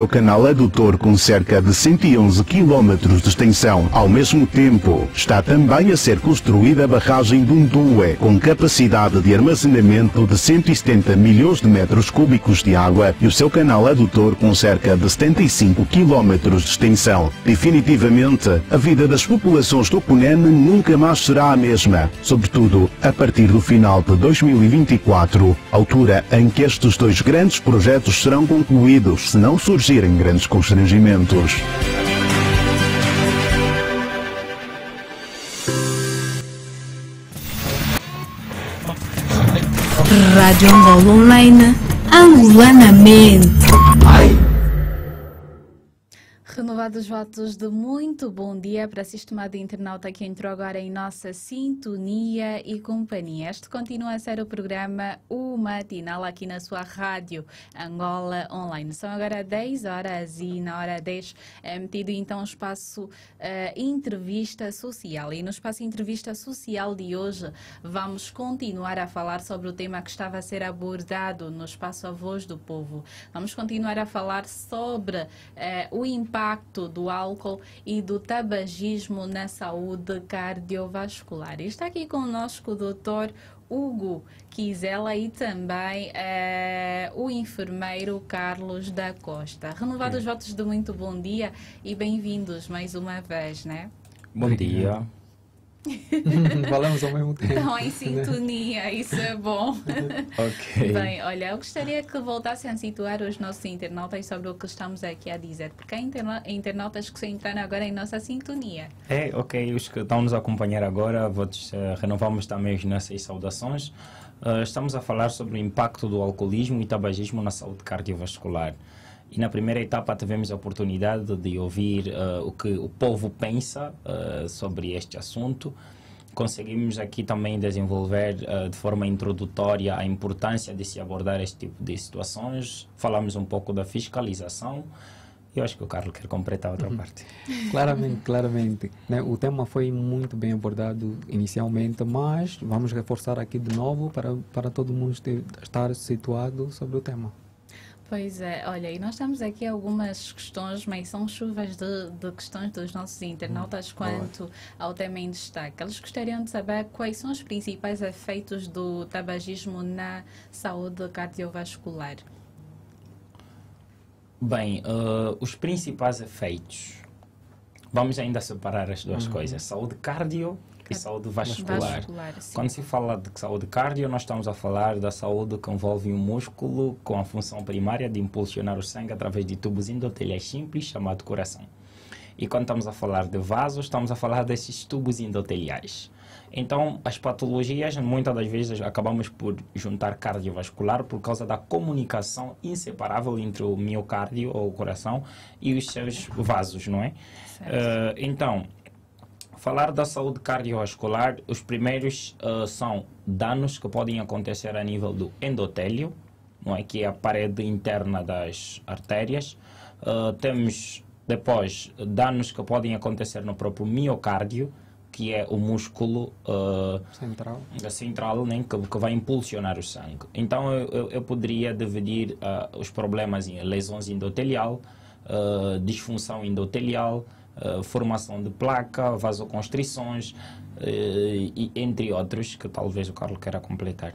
O canal adutor com cerca de 111 km de extensão. Ao mesmo tempo, está também a ser construída a barragem de Undue, com capacidade de armazenamento de 170 milhões de metros cúbicos de água, e o seu canal adutor com cerca de 75 km de extensão. Definitivamente, a vida das populações do Cunene nunca mais será a mesma, sobretudo a partir do final de 2024, altura em que estes dois grandes projetos serão concluídos, se não surgirem grandes constrangimentos. Rádio Angola Online, angolanamente. Renovados votos de muito bom dia para a estimado internauta que entrou agora em nossa sintonia e companhia. Este continua a ser o programa O Matinal aqui na sua rádio Angola Online. São agora 10 horas e na hora 10 é metido então o espaço entrevista social. E no espaço entrevista social de hoje vamos continuar a falar sobre o tema que estava a ser abordado no espaço A Voz do Povo. Vamos continuar a falar sobre o impacto do álcool e do tabagismo na saúde cardiovascular. E está aqui conosco o Dr. Hugo Quizela e também o enfermeiro Carlos da Costa. Renovados votos de muito bom dia e bem-vindos mais uma vez, né? Bom dia. Falamos ao mesmo tempo. Estão em sintonia, isso é bom. Ok. Bem, olha, eu gostaria que voltassem a situar os nossos internautas sobre o que estamos aqui a dizer, porque há internautas que se entraram agora em nossa sintonia. Ok, os que estão nos a acompanhar agora, renovamos também as nossas saudações. Estamos a falar sobre o impacto do alcoolismo e tabagismo na saúde cardiovascular. E na primeira etapa tivemos a oportunidade de ouvir o que o povo pensa sobre este assunto. Conseguimos aqui também desenvolver de forma introdutória a importância de se abordar este tipo de situações. Falamos um pouco da fiscalização. Eu acho que o Carlos quer completar outra parte. Claramente. Né? O tema foi muito bem abordado inicialmente, mas vamos reforçar aqui de novo para todo mundo estar situado sobre o tema. Pois é, olha, e nós temos aqui algumas questões, mas são chuvas de questões dos nossos internautas quanto ao tema em destaque. Eles gostariam de saber quais são os principais efeitos do tabagismo na saúde cardiovascular. Bem, os principais efeitos. Vamos ainda separar as duas coisas, saúde cardio e saúde vascular. Quando se fala de saúde cardio, nós estamos a falar da saúde que envolve um músculo com a função primária de impulsionar o sangue através de tubos endoteliais simples, chamado coração. E quando estamos a falar de vasos, estamos a falar desses tubos endoteliais. Então, as patologias, muitas das vezes, acabamos por juntar cardiovascular por causa da comunicação inseparável entre o miocárdio, ou o coração, e os seus vasos, não é? Então, falar da saúde cardiovascular, os primeiros são danos que podem acontecer a nível do endotélio, não é? Que é a parede interna das artérias. Temos, depois, danos que podem acontecer no próprio miocárdio, que é o músculo central né, que vai impulsionar o sangue. Então, eu poderia dividir os problemas em lesões endotelial, disfunção endotelial, formação de placa, vasoconstrições, e entre outros, que talvez o Carlos queira completar.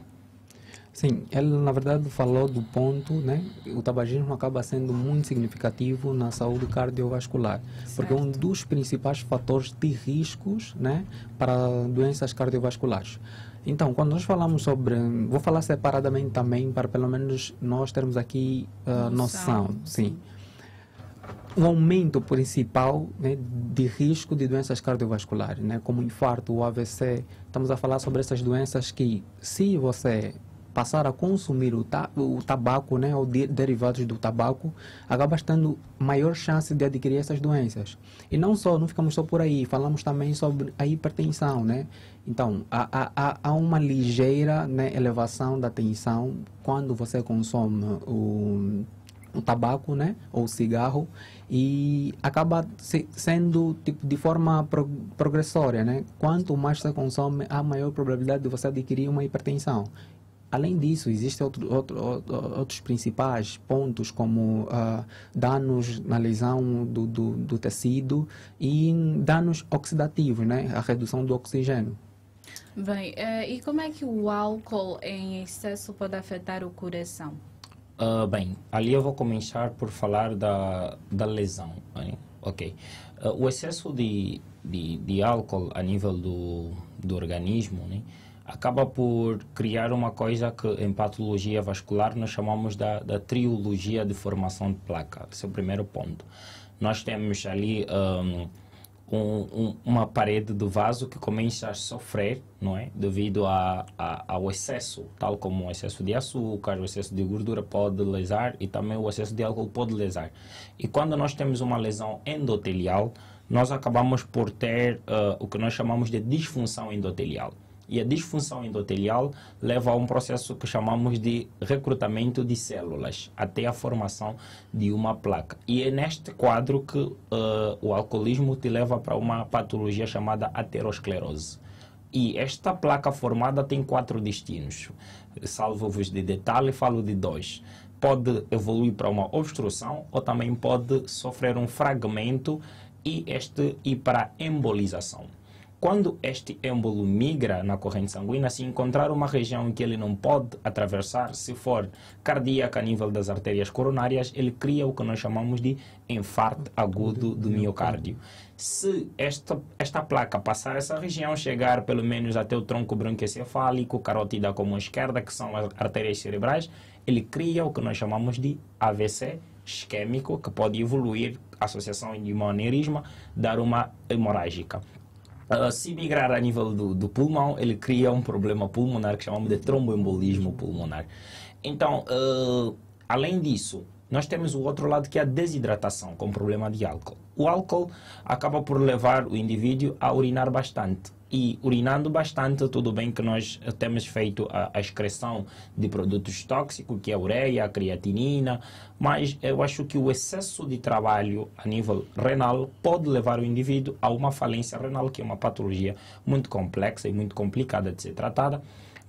Sim, ele na verdade falou do ponto, né? O tabagismo acaba sendo muito significativo na saúde cardiovascular, porque é um dos principais fatores de riscos, né, para doenças cardiovasculares. Então, quando nós falamos sobre, vou falar separadamente também para pelo menos nós termos aqui noção, sim. O aumento principal, né, de risco de doenças cardiovasculares, né, como o infarto, o AVC, estamos a falar sobre essas doenças que, se você passar a consumir o tabaco, né, ou derivados do tabaco, acaba tendo maior chance de adquirir essas doenças. E não ficamos só por aí, falamos também sobre a hipertensão, né? Então, há uma ligeira, né, elevação da tensão quando você consome o tabaco, né, ou o cigarro, e acaba sendo tipo, de forma progressória, né? Quanto mais você consome, há maior probabilidade de você adquirir uma hipertensão. Além disso, existem outros principais pontos, como danos na lesão do tecido e danos oxidativos, né? A redução do oxigênio. Bem, e como é que o álcool em excesso pode afetar o coração? Bem, ali eu vou começar por falar da lesão. Né? Ok. O excesso de álcool a nível do organismo, né? Acaba por criar uma coisa que em patologia vascular nós chamamos da triologia de formação de placa. Esse é o primeiro ponto. Nós temos ali uma parede do vaso que começa a sofrer, não é? Devido ao excesso, tal como o excesso de açúcar, o excesso de gordura pode lesar e também o excesso de álcool pode lesar. E quando nós temos uma lesão endotelial, nós acabamos por ter o que nós chamamos de disfunção endotelial. E a disfunção endotelial leva a um processo que chamamos de recrutamento de células até a formação de uma placa. E é neste quadro que o alcoolismo te leva para uma patologia chamada aterosclerose. E esta placa formada tem 4 destinos. Salvo-vos de detalhe, falo de 2. Pode evoluir para uma obstrução ou também pode sofrer um fragmento e ir para a embolização. Quando este êmbolo migra na corrente sanguínea, se encontrar uma região em que ele não pode atravessar, se for cardíaca a nível das artérias coronárias, ele cria o que nós chamamos de infarto agudo do miocárdio. Se esta placa passar essa região, chegar pelo menos até o tronco branquicefálico, carótida comum esquerda, que são as artérias cerebrais, ele cria o que nós chamamos de AVC isquêmico, que pode evoluir, associação de uma aneurisma, dar uma hemorrágica. Se migrar a nível do pulmão, ele cria um problema pulmonar que chamamos de tromboembolismo pulmonar. Então, além disso, nós temos o outro lado que é a desidratação, com problema de álcool. O álcool acaba por levar o indivíduo a urinar bastante. E urinando bastante, tudo bem que nós temos feito a excreção de produtos tóxicos, que é a ureia, a creatinina, mas eu acho que o excesso de trabalho a nível renal pode levar o indivíduo a uma falência renal, que é uma patologia muito complexa e muito complicada de ser tratada.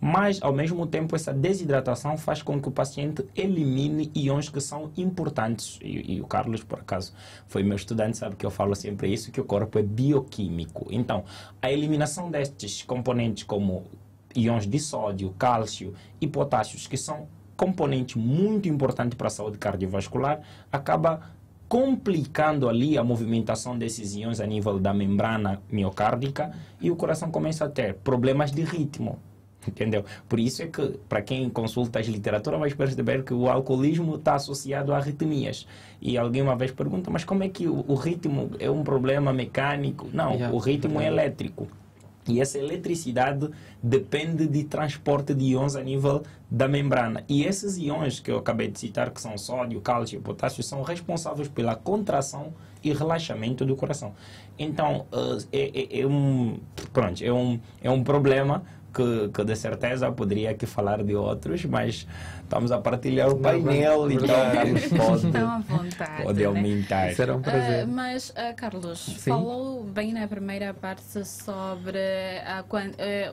Mas, ao mesmo tempo, essa desidratação faz com que o paciente elimine íons que são importantes. E o Carlos, por acaso, foi meu estudante, sabe que eu falo sempre isso, que o corpo é bioquímico. Então, a eliminação destes componentes como íons de sódio, cálcio e potássios, que são componentes muito importantes para a saúde cardiovascular, acaba complicando ali a movimentação desses íons a nível da membrana miocárdica e o coração começa a ter problemas de ritmo. Entendeu? Por isso é que, para quem consulta as literaturas, vai perceber que o alcoolismo está associado a arritmias. E alguém uma vez pergunta, mas como é que o ritmo é um problema mecânico? Não, o ritmo é elétrico. E essa eletricidade depende de transporte de íons a nível da membrana. E esses íons que eu acabei de citar, que são sódio, cálcio e potássio, são responsáveis pela contração e relaxamento do coração. Então, é um problema que de certeza poderia aqui falar de outros, mas estamos a partilhar o painel, então pode aumentar. Será um prazer. Mas, Carlos, falou bem na primeira parte sobre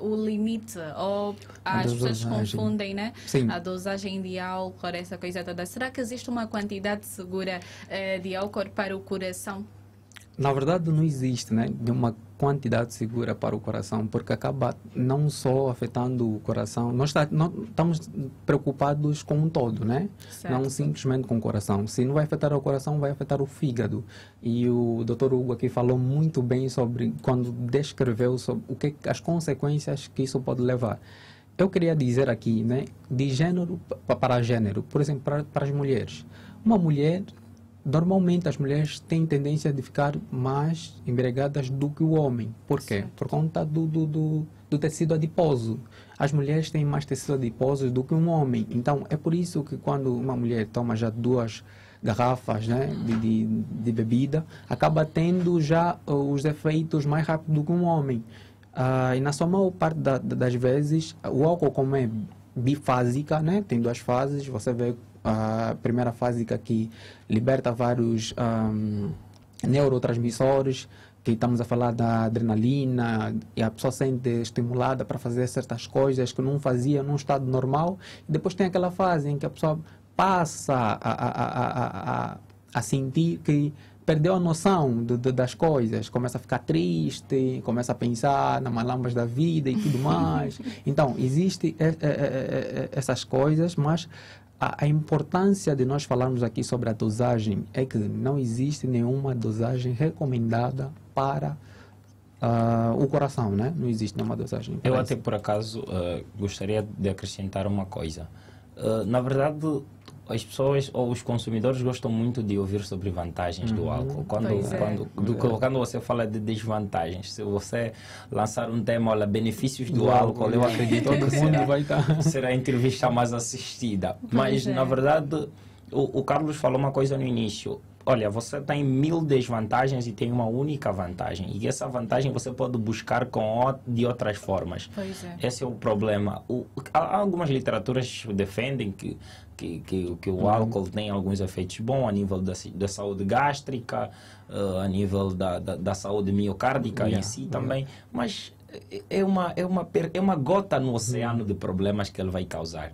o limite, ou as pessoas confundem, né? A dosagem de álcool, essa coisa toda. Será que existe uma quantidade segura de álcool para o coração? Na verdade, não existe, né, de uma quantidade segura para o coração, porque acaba não só afetando o coração. Nós estamos preocupados com um todo, né? Certo. Não simplesmente com o coração. Se não vai afetar o coração, vai afetar o fígado. E o Dr. Hugo aqui falou muito bem sobre, quando descreveu sobre as consequências que isso pode levar. Eu queria dizer aqui, né, de gênero para gênero, por exemplo, para as mulheres. Uma mulher, normalmente as mulheres têm tendência de ficar mais embriagadas do que o homem. Por quê? Certo. Por conta do tecido adiposo. As mulheres têm mais tecido adiposo do que um homem. Então, é por isso que quando uma mulher toma já 2 garrafas, né, de bebida, acaba tendo já os efeitos mais rápido do que um homem. E na sua maior parte das vezes, o álcool, como é bifásica, né, tem 2 fases, você vê a primeira fase que liberta vários neurotransmissores, que estamos a falar da adrenalina, e a pessoa sente estimulada para fazer certas coisas que não fazia num estado normal, e depois tem aquela fase em que a pessoa passa a sentir que perdeu a noção das coisas, começa a ficar triste, começa a pensar nas malambas da vida e tudo mais. Então, existem essas coisas, mas a importância de nós falarmos aqui sobre a dosagem é que não existe nenhuma dosagem recomendada para o coração, né? Não existe nenhuma dosagem. Eu até por acaso gostaria de acrescentar uma coisa. Na verdade, as pessoas ou os consumidores gostam muito de ouvir sobre vantagens do álcool. Quando você fala de desvantagens, se você lançar um tema, olha, benefícios do álcool, eu acredito que todo mundo vai será a entrevista mais assistida. Mas, na verdade, o Carlos falou uma coisa no início. Olha, você tem 1000 desvantagens e tem uma única vantagem. E essa vantagem você pode buscar de outras formas. Esse é o problema. Há algumas literaturas que defendem que o álcool tem alguns efeitos bons a nível da saúde gástrica, a nível da saúde miocárdica em si também. Mas é uma gota no oceano de problemas que ele vai causar.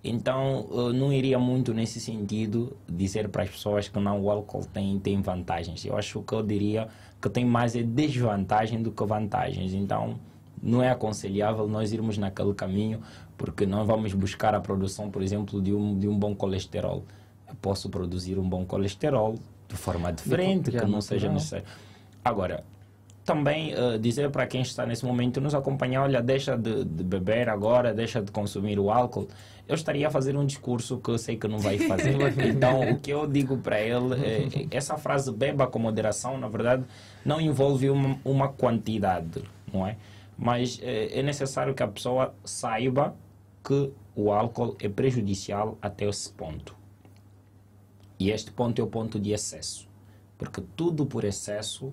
Então, não iria muito nesse sentido dizer para as pessoas que não, o álcool tem vantagens. Eu acho que eu diria que tem mais desvantagem do que vantagens. Então, não é aconselhável nós irmos naquele caminho, porque não vamos buscar a produção, por exemplo, de um bom colesterol. Eu posso produzir um bom colesterol de forma diferente, que não seja necessário. Agora, também dizer para quem está nesse momento nos acompanhar, olha, deixa de beber agora, deixa de consumir o álcool. Eu estaria a fazer um discurso que eu sei que não vai fazer. Então, o que eu digo para ele, essa frase beba com moderação, na verdade, não envolve uma quantidade, não é? Mas é necessário que a pessoa saiba que o álcool é prejudicial até esse ponto. E este ponto é o ponto de excesso. Porque tudo por excesso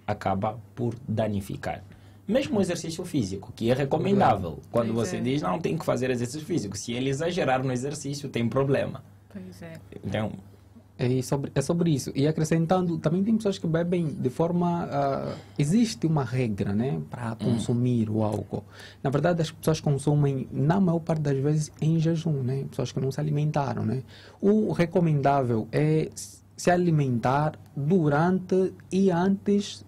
acaba por danificar. Mesmo o exercício físico, que é recomendável. Quando você diz, não, tem que fazer exercício físico. Se ele exagerar no exercício, tem problema. Pois é. Então, é sobre isso. E acrescentando, também tem pessoas que bebem de forma... existe uma regra, né, para consumir o álcool. Na verdade, as pessoas consumem, na maior parte das vezes, em jejum, né? Pessoas que não se alimentaram, né? O recomendável é se alimentar durante e antes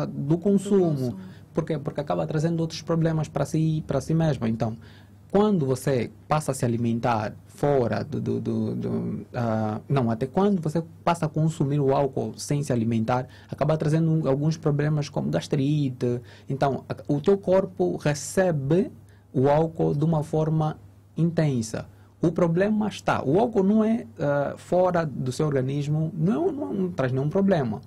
do consumo. Por quê? Porque acaba trazendo outros problemas para si mesmo. Então, quando você passa a se alimentar fora até quando você passa a consumir o álcool sem se alimentar, acaba trazendo alguns problemas como gastrite. Então, o teu corpo recebe o álcool de uma forma intensa. O problema está, o álcool não é fora do seu organismo, não traz nenhum problema.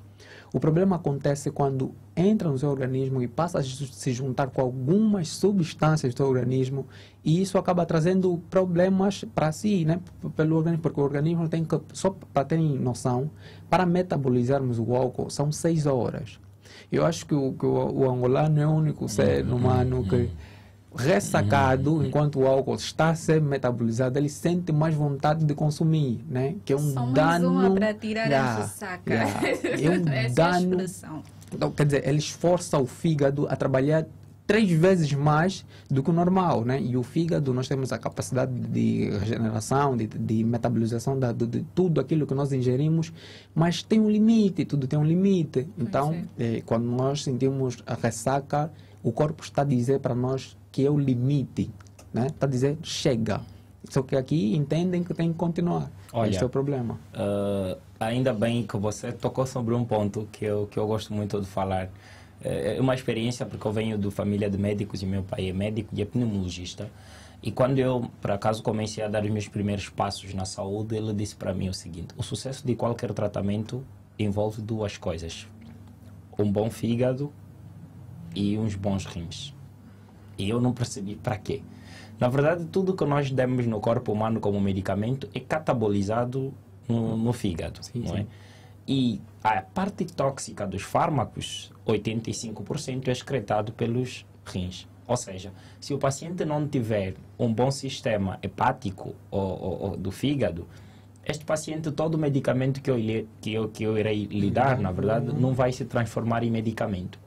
O problema acontece quando entra no seu organismo e passa a se juntar com algumas substâncias do seu organismo, e isso acaba trazendo problemas para si, né? Pelo organismo, porque o organismo tem que, só para terem noção, para metabolizarmos o álcool são 6 horas. Eu acho que o angolano é o único ser humano que, ressacado, enquanto o álcool está a ser metabolizado, ele sente mais vontade de consumir, né? Que é um só dano. Mais uma para tirar a ressaca. É um dano. Então, quer dizer, ele esforça o fígado a trabalhar 3 vezes mais do que o normal, né? E o fígado, nós temos a capacidade de regeneração, de metabolização de tudo aquilo que nós ingerimos, mas tem um limite, tudo tem um limite. Então, quando nós sentimos a ressaca, o corpo está a dizer para nós que é o limite, né? Está a dizer, chega. Só que aqui entendem que tem que continuar. Olha, esse é o problema. Ainda bem que você tocou sobre um ponto que eu gosto muito de falar. É uma experiência, porque eu venho de família de médicos e meu pai é médico e é pneumologista. E quando eu, por acaso, comecei a dar os meus primeiros passos na saúde, ele disse para mim o seguinte: o sucesso de qualquer tratamento envolve 2 coisas. Um bom fígado e uns bons rins. E eu não percebi para quê. Na verdade, tudo que nós demos no corpo humano como medicamento é catabolizado no fígado. Sim, não é? Sim. E a parte tóxica dos fármacos, 85% é excretado pelos rins. Ou seja, se o paciente não tiver um bom sistema hepático ou do fígado, este paciente, todo o medicamento que eu irei lhe dar, na verdade, não vai se transformar em medicamento.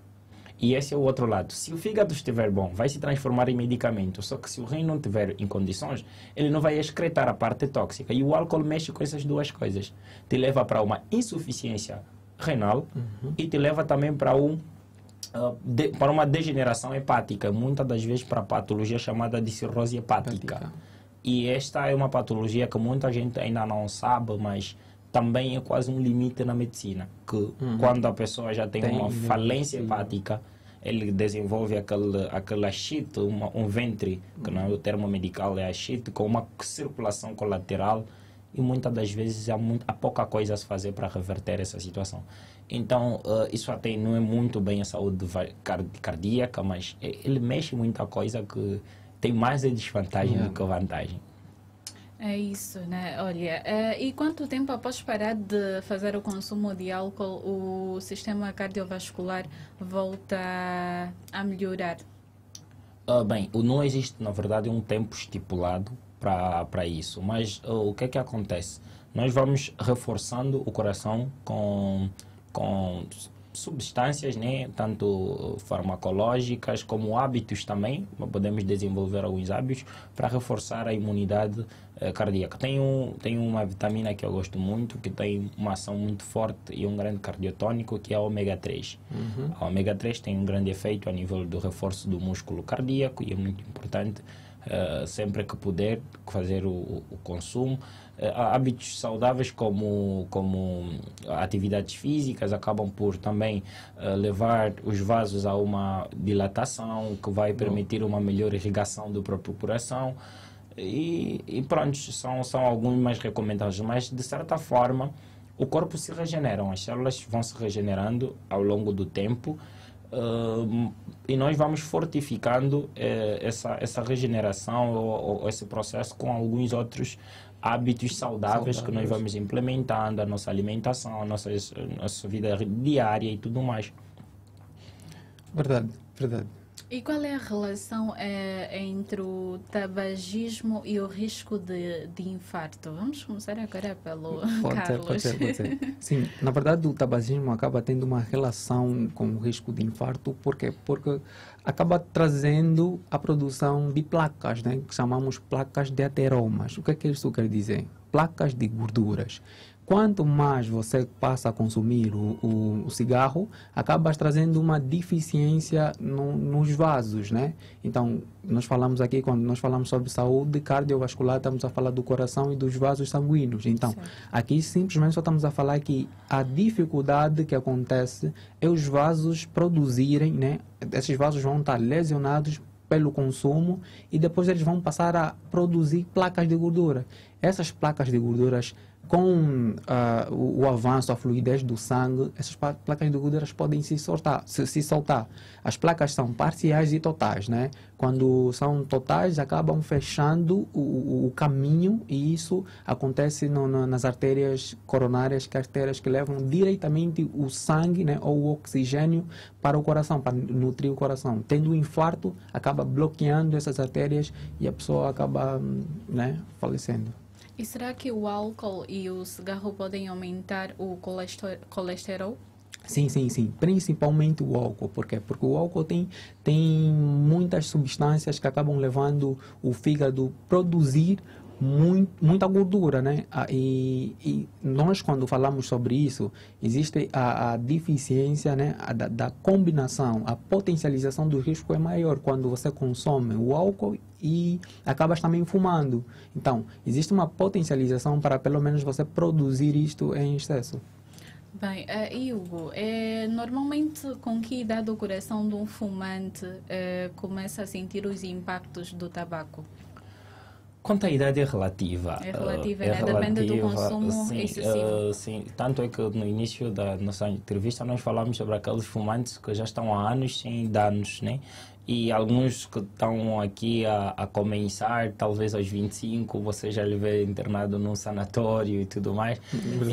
E esse é o outro lado. Se o fígado estiver bom, vai se transformar em medicamento. Só que se o rim não estiver em condições, ele não vai excretar a parte tóxica. E o álcool mexe com essas duas coisas. Te leva para uma insuficiência renal e te leva também para para uma degeneração hepática. Muitas das vezes para a patologia chamada de cirrose hepática. E esta é uma patologia que muita gente ainda não sabe, mas também é quase um limite na medicina, que quando a pessoa já tem uma falência hepática, ele desenvolve aquele achite, um ventre, que não é o termo medical, é achite, com uma circulação colateral, e muitas das vezes há pouca coisa a se fazer para reverter essa situação. Então, isso até não é muito bem a saúde cardíaca, mas ele mexe muita coisa que tem mais desvantagem do que vantagem. É isso, né? Olha, e quanto tempo após parar de fazer o consumo de álcool, o sistema cardiovascular volta a melhorar? Bem, não existe, na verdade, um tempo estipulado para isso. Mas o que é que acontece? Nós vamos reforçando o coração com substâncias, né? Tanto farmacológicas como hábitos também. Podemos desenvolver alguns hábitos para reforçar a imunidade cardíaca. Tem uma vitamina que eu gosto muito, que tem uma ação muito forte e um grande cardiotônico, que é a ômega 3. A ômega 3 tem um grande efeito a nível do reforço do músculo cardíaco e é muito importante sempre que puder fazer o consumo. Hábitos saudáveis como atividades físicas acabam por também levar os vasos a uma dilatação que vai permitir uma melhor irrigação do próprio coração e pronto, são algumas recomendações, mas de certa forma o corpo se regenera, as células vão se regenerando ao longo do tempo. E nós vamos fortificando essa regeneração ou esse processo com alguns outros hábitos saudáveis que nós vamos implementando, a nossa alimentação, a nossa vida diária e tudo mais. Verdade, verdade. E qual é a relação entre o tabagismo e o risco de infarto? Vamos começar agora pelo Carlos. Pode ser. Sim, na verdade o tabagismo acaba tendo uma relação com o risco de infarto. Por quê? Porque acaba trazendo a produção de placas, né? Que chamamos placas de ateromas. O que é que isso quer dizer? Placas de gorduras. Quanto mais você passa a consumir o cigarro, acabas trazendo uma deficiência nos vasos, né? Então, nós falamos aqui, quando nós falamos sobre saúde cardiovascular, estamos a falar do coração e dos vasos sanguíneos. Então, aqui simplesmente só estamos a falar que a dificuldade que acontece é os vasos produzirem, né? Esses vasos vão estar lesionados pelo consumo e depois eles vão passar a produzir placas de gordura. Essas placas de gorduras, com o avanço, a fluidez do sangue, essas placas de gorduras podem se soltar. As placas são parciais e totais, né? Quando são totais, acabam fechando o caminho e isso acontece nas artérias coronárias, que artérias que levam diretamente o sangue, né, ou o oxigênio para o coração, para nutrir o coração. Tendo um infarto, acaba bloqueando essas artérias e a pessoa acaba, né, falecendo. E será que o álcool e o cigarro podem aumentar o colesterol? Sim. Principalmente o álcool. Por quê? Porque o álcool tem muitas substâncias que acabam levando o fígado a produzir muita gordura, né? E nós, quando falamos sobre isso, existe a deficiência, né, da combinação, a potencialização do risco é maior quando você consome o álcool e acabas também fumando. Então, existe uma potencialização para pelo menos você produzir isto em excesso. Bem, Hugo, normalmente com que idade o coração de um fumante começa a sentir os impactos do tabaco? Quanto à idade é relativa. É relativa, né? Depende do consumo excessivo. Sim, tanto é que no início da nossa entrevista nós falamos sobre aqueles fumantes que já estão há anos sem danos, né? E alguns que estão aqui a começar, talvez aos 25, você já lhe vê internado num sanatório e tudo mais.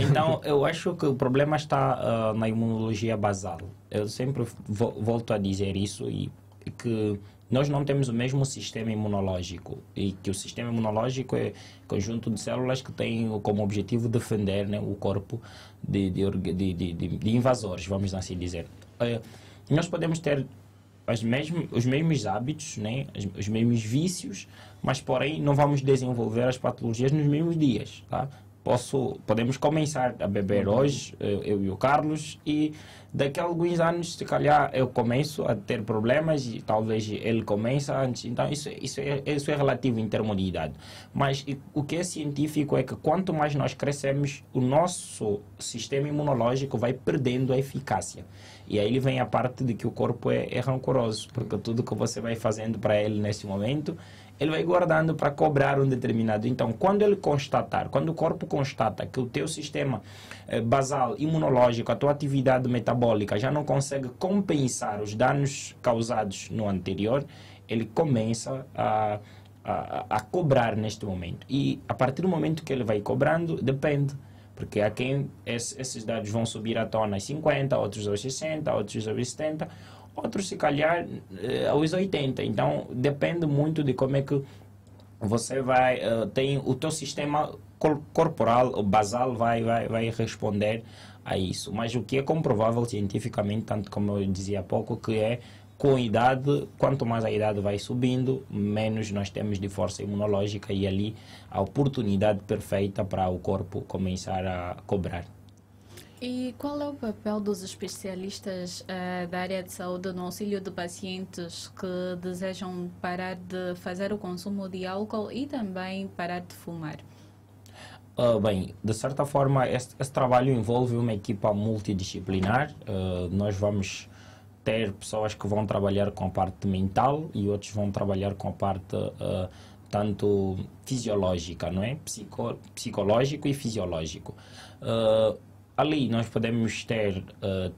Então, eu acho que o problema está na imunologia basal. Eu sempre volto a dizer isso e que nós não temos o mesmo sistema imunológico e que o sistema imunológico é um conjunto de células que tem como objetivo defender, né, o corpo de invasores, vamos assim dizer. Nós podemos ter os mesmos hábitos, né, os mesmos vícios, mas porém não vamos desenvolver as patologias nos mesmos dias, tá? Podemos começar a beber hoje, eu e o Carlos, e daqui a alguns anos, se calhar, eu começo a ter problemas e talvez ele comece antes. Então, isso é relativo em termos de idade. Mas o que é científico é que quanto mais nós crescemos, o nosso sistema imunológico vai perdendo a eficácia. E aí vem a parte de que o corpo é rancoroso, porque tudo que você vai fazendo para ele nesse momento, ele vai guardando para cobrar um determinado. Então, quando o corpo constata que o teu sistema basal imunológico, a tua atividade metabólica já não consegue compensar os danos causados no anterior, ele começa a cobrar neste momento. E a partir do momento que ele vai cobrando, depende. Porque há quem esses dados vão subir à tona aos 50, outros aos 60, outros aos 70, outros, se calhar, aos 80. Então, depende muito de como é que você vai... tem o teu sistema corporal, o basal, vai responder a isso. Mas o que é comprovável cientificamente, tanto como eu dizia há pouco, que é com a idade, quanto mais a idade vai subindo, menos nós temos de força imunológica e ali a oportunidade perfeita para o corpo começar a cobrar. E qual é o papel dos especialistas da área de saúde no auxílio de pacientes que desejam parar de fazer o consumo de álcool e também parar de fumar? Bem, de certa forma, esse trabalho envolve uma equipa multidisciplinar. Nós vamos ter pessoas que vão trabalhar com a parte mental e outros vão trabalhar com a parte tanto fisiológica, não é? Psicológico e fisiológico. Ali nós podemos ter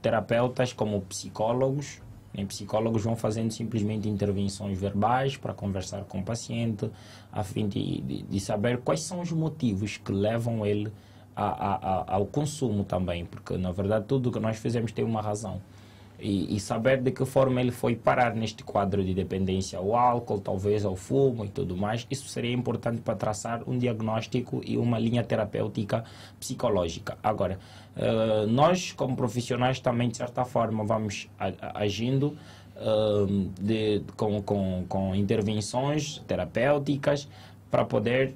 terapeutas como psicólogos. Psicólogos vão fazendo simplesmente intervenções verbais para conversar com o paciente, a fim de saber quais são os motivos que levam ele ao consumo também, porque na verdade tudo o que nós fazemos tem uma razão. E saber de que forma ele foi parar neste quadro de dependência ao álcool, talvez ao fumo e tudo mais, isso seria importante para traçar um diagnóstico e uma linha terapêutica psicológica. Agora, nós como profissionais também, de certa forma, vamos agindo com intervenções terapêuticas para poder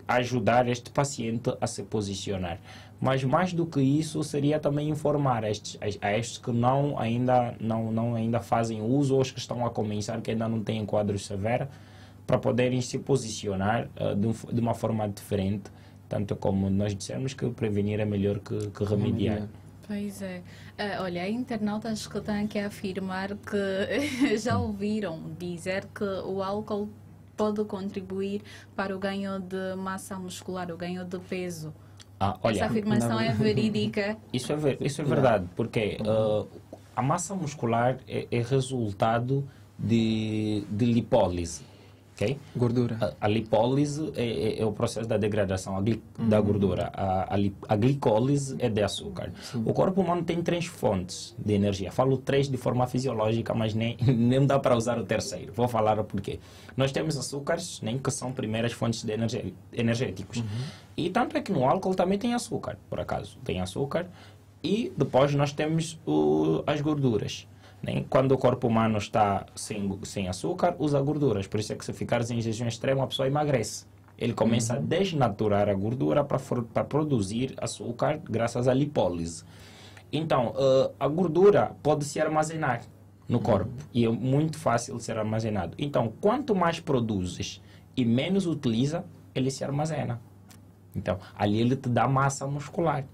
ajudar este paciente a se posicionar. Mas mais do que isso, seria também informar a estes que ainda fazem uso, ou os que estão a começar, que ainda não têm quadros severos, para poderem se posicionar de uma forma diferente, tanto como nós dissemos que prevenir é melhor que remediar. Pois é. Olha, há internautas que estão aqui a afirmar que já ouviram dizer que o álcool pode contribuir para o ganho de massa muscular, o ganho de peso. Olha, essa afirmação é verídica? Isso é verdade, porque a massa muscular é resultado de lipólise. Okay? Gordura. A lipólise é o processo da degradação da gordura. A glicólise é de açúcar. Sim. O corpo humano tem 3 fontes de energia. Falo 3 de forma fisiológica, mas nem dá para usar o terceiro. Vou falar o porquê. Nós temos açúcares, que são primeiras fontes de energéticos. E tanto é que no álcool também tem açúcar, por acaso. Tem açúcar. E depois nós temos as gorduras. Quando o corpo humano está sem açúcar, usa gorduras. Por isso é que se ficares em jejum extremo, a pessoa emagrece. Ele começa a desnaturar a gordura para produzir açúcar graças à lipólise. Então, a gordura pode se armazenar no corpo e é muito fácil de ser armazenado. Então, quanto mais produzes e menos utiliza, ele se armazena. Então, ali ele te dá massa muscular.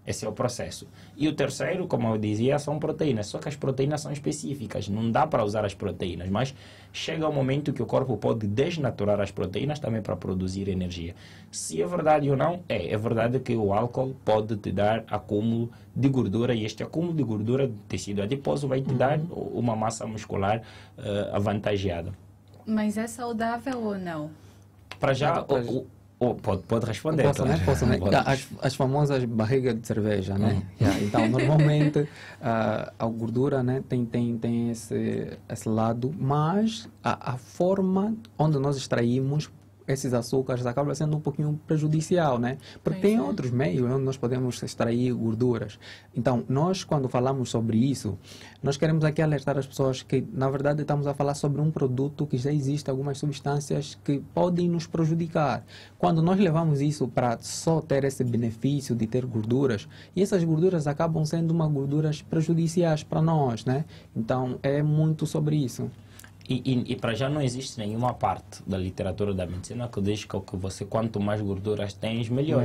Esse é o processo. E o terceiro, como eu dizia, são proteínas. Só que as proteínas são específicas. Não dá para usar as proteínas. Mas chega um momento que o corpo pode desnaturar as proteínas também para produzir energia. Se é verdade ou não, é verdade que o álcool pode te dar acúmulo de gordura. E este acúmulo de gordura de tecido adiposo vai te dar uma massa muscular avantageada. Mas é saudável ou não? Para já, Pode responder. Posso, né? Posso, né? As famosas barrigas de cerveja, né? Então, normalmente, a gordura, né, tem esse lado, mas a forma onde nós extraímos esses açúcares acaba sendo um pouquinho prejudicial, né? Porque tem outros meios onde nós podemos extrair gorduras. Então, nós, quando falamos sobre isso, nós queremos aqui alertar as pessoas que, na verdade, estamos a falar sobre um produto que já existe algumas substâncias que podem nos prejudicar. Quando nós levamos isso para só ter esse benefício de ter gorduras, e essas gorduras acabam sendo gorduras prejudiciais para nós, né? Então, é muito sobre isso. E para já não existe nenhuma parte da literatura da medicina que diz que você, quanto mais gorduras tens, melhor.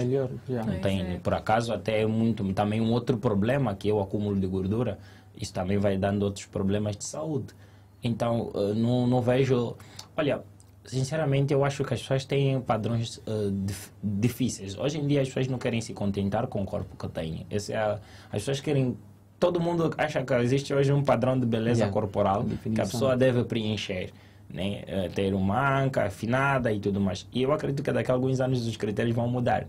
Não tem, por acaso, até é também um outro problema, que é o acúmulo de gordura. Isso também vai dando outros problemas de saúde. Então, não vejo... Olha, sinceramente, eu acho que as pessoas têm padrões difíceis. Hoje em dia, as pessoas não querem se contentar com o corpo que têm. As pessoas querem... Todo mundo acha que existe hoje um padrão de beleza corporal que a pessoa deve preencher, né? Ter uma anca afinada e tudo mais. E eu acredito que daqui a alguns anos os critérios vão mudar.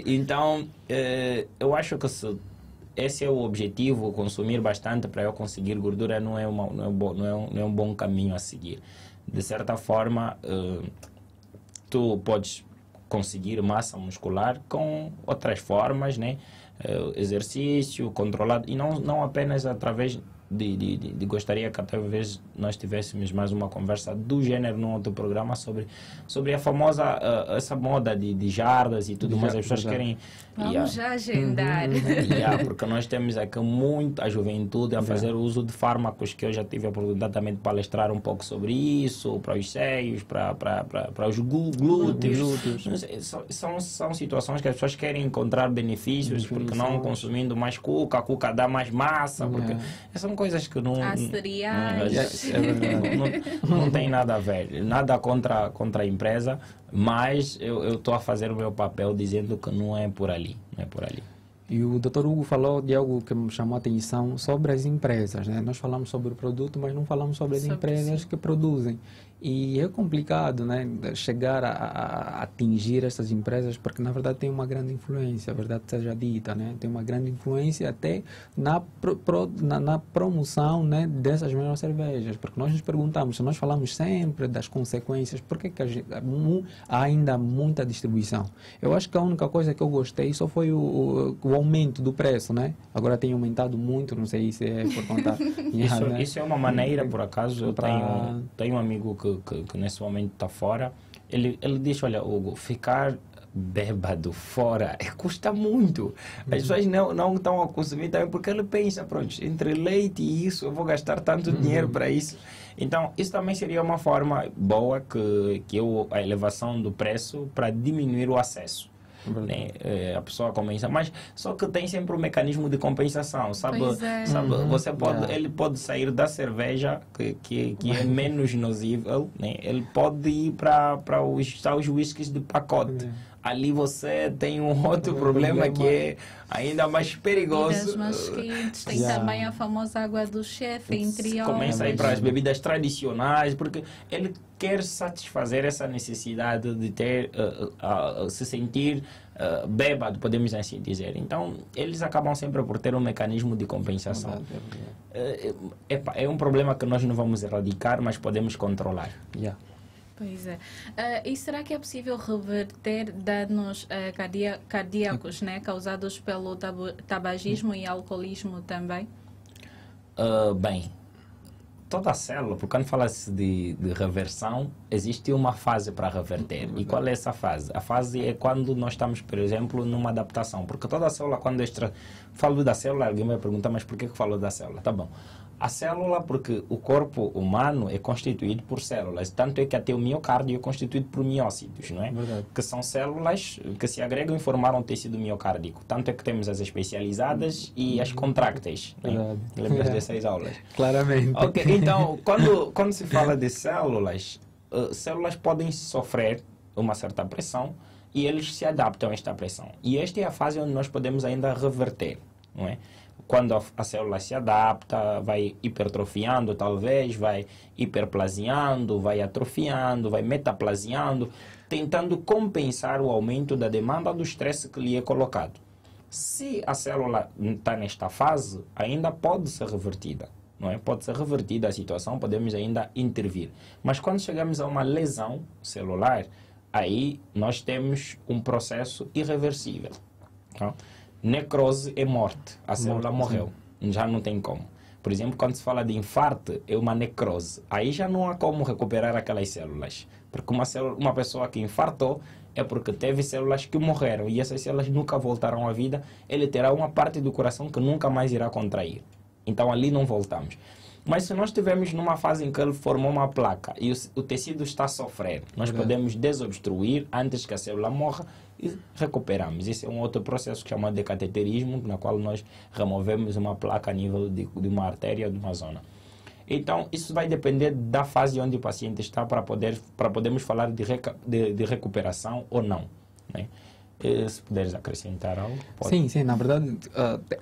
Então, eu acho que esse é o objetivo, consumir bastante para eu conseguir gordura não é um bom caminho a seguir. De certa forma, tu podes conseguir massa muscular com outras formas, né? Exercício controlado, e não apenas através de gostaria que talvez nós tivéssemos mais uma conversa do gênero num outro programa sobre a famosa essa moda de jardas e tudo mais. As pessoas querem... Vamos já agendar. Porque nós temos aqui muito a juventude a fazer uso de fármacos, que eu já tive a oportunidade também de palestrar um pouco sobre isso, para os seios, para os glúteos. São situações que as pessoas querem encontrar benefícios, porque não consumindo mais cuca, a cuca dá mais massa, porque são coisas que não tem nada a ver, nada contra a empresa, mas eu estou a fazer o meu papel dizendo que não é por ali, E o Dr. Hugo falou de algo que me chamou a atenção sobre as empresas, né? Nós falamos sobre o produto, mas não falamos sobre as empresas que produzem. E é complicado, né, chegar a atingir essas empresas, porque na verdade tem uma grande influência, a verdade seja dita, né? Tem uma grande influência até na promoção, né, dessas mesmas cervejas, porque nós nos perguntamos, se nós falamos sempre das consequências, por que há ainda muita distribuição? Eu acho que a única coisa que eu gostei só foi o aumento do preço, né? Agora tem aumentado muito, não sei se é por conta... Isso é uma maneira, por acaso, eu tenho um amigo que nesse momento está fora. Ele disse, olha, Hugo, ficar bêbado fora custa muito. As pessoas não estão a consumir também, porque ele pensa, pronto, entre leite e isso, eu vou gastar tanto dinheiro para isso. Então, isso também seria uma forma boa a elevação do preço para diminuir o acesso. Né? A pessoa começa, mas só que tem sempre um mecanismo de compensação, sabe? Você ele pode sair da cerveja que é menos nocível, né? Ele pode ir para os whiskies de pacote. Ali você tem um outro problema que é ainda mais perigoso. Bebidas mais quentes, tem também a famosa água do chefe, entre outras. Começa a ir para as bebidas tradicionais, porque ele quer satisfazer essa necessidade de ter, se sentir bêbado, podemos assim dizer. Então, eles acabam sempre por ter um mecanismo de compensação. É um problema que nós não vamos erradicar, mas podemos controlar. Pois é. E será que é possível reverter danos cardíacos, né, causados pelo tabagismo e alcoolismo também? Bem, toda a célula, porque quando fala-se de reversão, existe uma fase para reverter. E qual é essa fase? A fase é quando nós estamos, por exemplo, numa adaptação. Porque toda a célula, quando falo da célula, alguém vai perguntar, mas por que falo da célula? Tá bom. A célula, porque o corpo humano é constituído por células, tanto é que até o miocárdio é constituído por miócitos, não é? Verdade. Que são células que se agregam e formaram um tecido miocárdico. Tanto é que temos as especializadas e as contrácteis. Né? Lembras dessas aulas? Claramente. Okay, então, quando se fala de células, células podem sofrer uma certa pressão e eles se adaptam a esta pressão. E esta é a fase onde nós podemos ainda reverter. não é? Quando a célula se adapta, vai hipertrofiando talvez, vai hiperplasiando, vai atrofiando, vai metaplasiando, tentando compensar o aumento da demanda do estresse que lhe é colocado. Se a célula está nesta fase, ainda pode ser revertida, não é? Pode ser revertida a situação, podemos ainda intervir. Mas quando chegamos a uma lesão celular, aí nós temos um processo irreversível. Tá? Necrose é morte, a célula morreu, já não tem como. Por exemplo, quando se fala de infarto, é uma necrose. Aí já não há como recuperar aquelas células. Porque uma pessoa que infartou é porque teve células que morreram e essas células nunca voltaram à vida. Ele terá uma parte do coração que nunca mais irá contrair. Então ali não voltamos. Mas se nós estivermos numa fase em que ele formou uma placa e o tecido está a sofrer, nós podemos desobstruir antes que a célula morra e recuperamos. Esse é um outro processo que chama de cateterismo, na qual nós removemos uma placa a nível de uma artéria ou de uma zona. Então, isso vai depender da fase onde o paciente está para podermos falar de recuperação ou não, né? Se puderes acrescentar algo, pode. Sim, na verdade,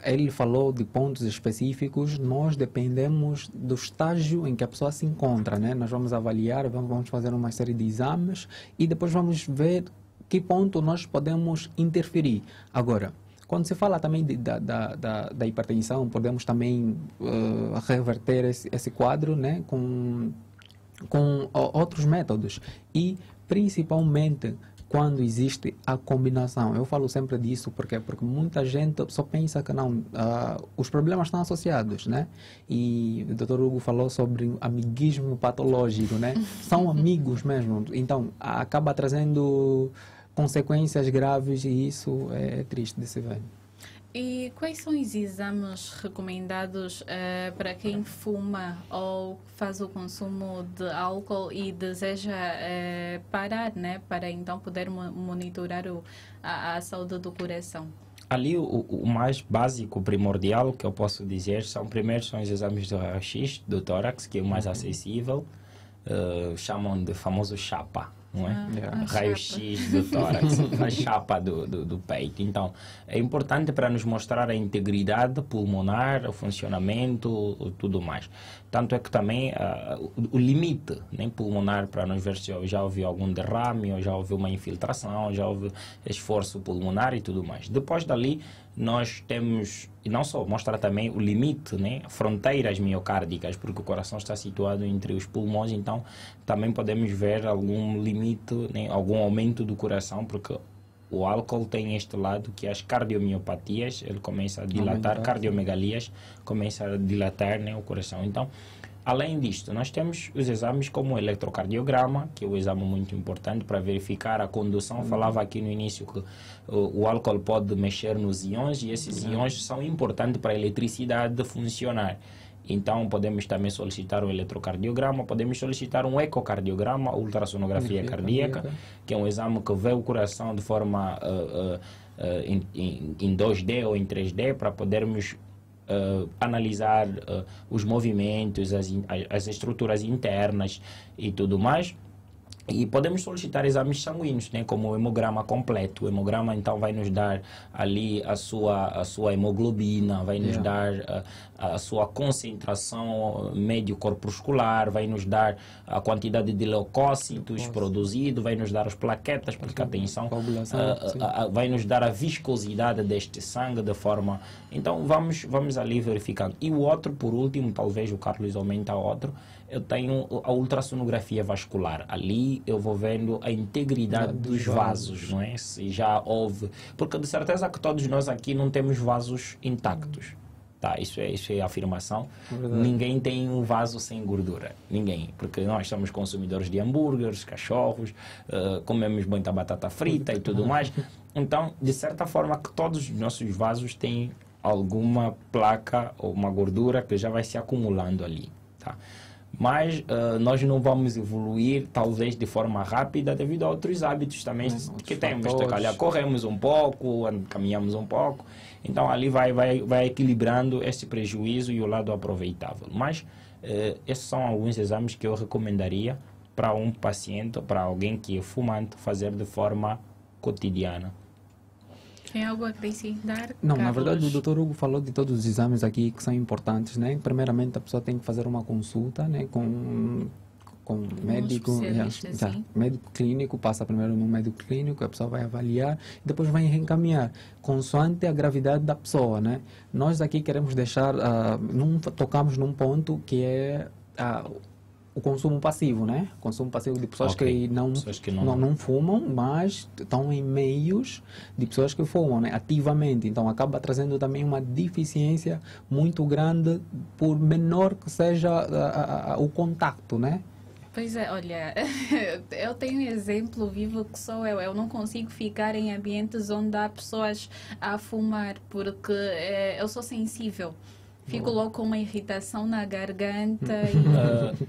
ele falou de pontos específicos, nós dependemos do estágio em que a pessoa se encontra, né? Nós vamos avaliar, vamos fazer uma série de exames e depois vamos ver que ponto nós podemos interferir. Agora, quando se fala também da hipertensão, podemos também reverter esse quadro, né? com outros métodos e principalmente quando existe a combinação. Eu falo sempre disso porque muita gente só pensa que não, os problemas estão associados, né? E o Dr. Hugo falou sobre amiguismo patológico, né? São amigos mesmo, então acaba trazendo consequências graves e isso é triste de se ver. E quais são os exames recomendados para quem fuma ou faz o consumo de álcool e deseja parar, né, para então poder monitorar a saúde do coração? Ali o mais básico, primordial que eu posso dizer são os exames de raio-x do tórax, que é o mais acessível, chamam de famoso chapa. Não é? Raio-x do tórax, a chapa do peito. Então, é importante para nos mostrar a integridade pulmonar, o funcionamento, tudo mais. Tanto é que também o limite, né, pulmonar, para nós ver se já houve algum derrame, ou já houve uma infiltração, já houve esforço pulmonar e tudo mais. Depois dali, nós temos, e não só, mostra também o limite, né, fronteiras miocárdicas, porque o coração está situado entre os pulmões, então também podemos ver algum limite, né, algum aumento do coração, porque o álcool tem este lado que as cardiomiopatias, ele começa a dilatar, cardiomegalias, começa a dilatar, né, o coração. Então, além disto, nós temos os exames como o eletrocardiograma, que é um exame muito importante para verificar a condução. Falava aqui no início que o álcool pode mexer nos íons e esses íons são importantes para a eletricidade funcionar. Então, podemos também solicitar um eletrocardiograma, podemos solicitar um ecocardiograma, ultrassonografia cardíaca, que é um exame que vê o coração de forma em 2D ou em 3D, para podermos analisar os movimentos, as estruturas internas e tudo mais. E podemos solicitar exames sanguíneos, né, como o hemograma completo. O hemograma, então, vai nos dar ali a sua hemoglobina, vai nos dar a sua concentração médio corpuscular, vai nos dar a quantidade de leucócitos produzido, vai nos dar as plaquetas, porque atenção, vai nos dar a viscosidade deste sangue de forma... Então, vamos ali verificando. E o outro, por último, talvez o Carlos aumenta outro, eu tenho a ultrassonografia vascular. Ali eu vou vendo a integridade dos vasos, não é? Se já houve... Porque de certeza que todos nós aqui não temos vasos intactos. Tá, isso é afirmação. Ninguém tem um vaso sem gordura. Ninguém. Porque nós somos consumidores de hambúrgueres, cachorros, comemos muita batata frita e tudo mais. Então, de certa forma, que todos os nossos vasos têm alguma placa ou uma gordura que já vai se acumulando ali. Tá? Mas nós não vamos evoluir, talvez, de forma rápida devido a outros hábitos também que temos. Se calhar corremos um pouco, caminhamos um pouco. Então, ali vai equilibrando esse prejuízo e o lado aproveitável. Mas esses são alguns exames que eu recomendaria para um paciente, para alguém que é fumante, fazer de forma cotidiana. Tem algo a acrescentar? Não, Carlos? na verdade o Dr. Hugo falou de todos os exames aqui que são importantes, né? Primeiramente a pessoa tem que fazer uma consulta, né, com médico, médico clínico, passa primeiro no médico clínico, a pessoa vai avaliar e depois vai reencaminhar, consoante a gravidade da pessoa, né? Nós aqui queremos deixar, tocamos num ponto que é o consumo passivo, né? Consumo passivo de pessoas que não fumam, mas estão em meios de pessoas que fumam, né? Ativamente. Então, acaba trazendo também uma deficiência muito grande, por menor que seja o contacto, né? Pois é, olha, eu tenho um exemplo vivo que sou eu. Eu não consigo ficar em ambientes onde há pessoas a fumar, porque eu sou sensível. Fico logo com uma irritação na garganta.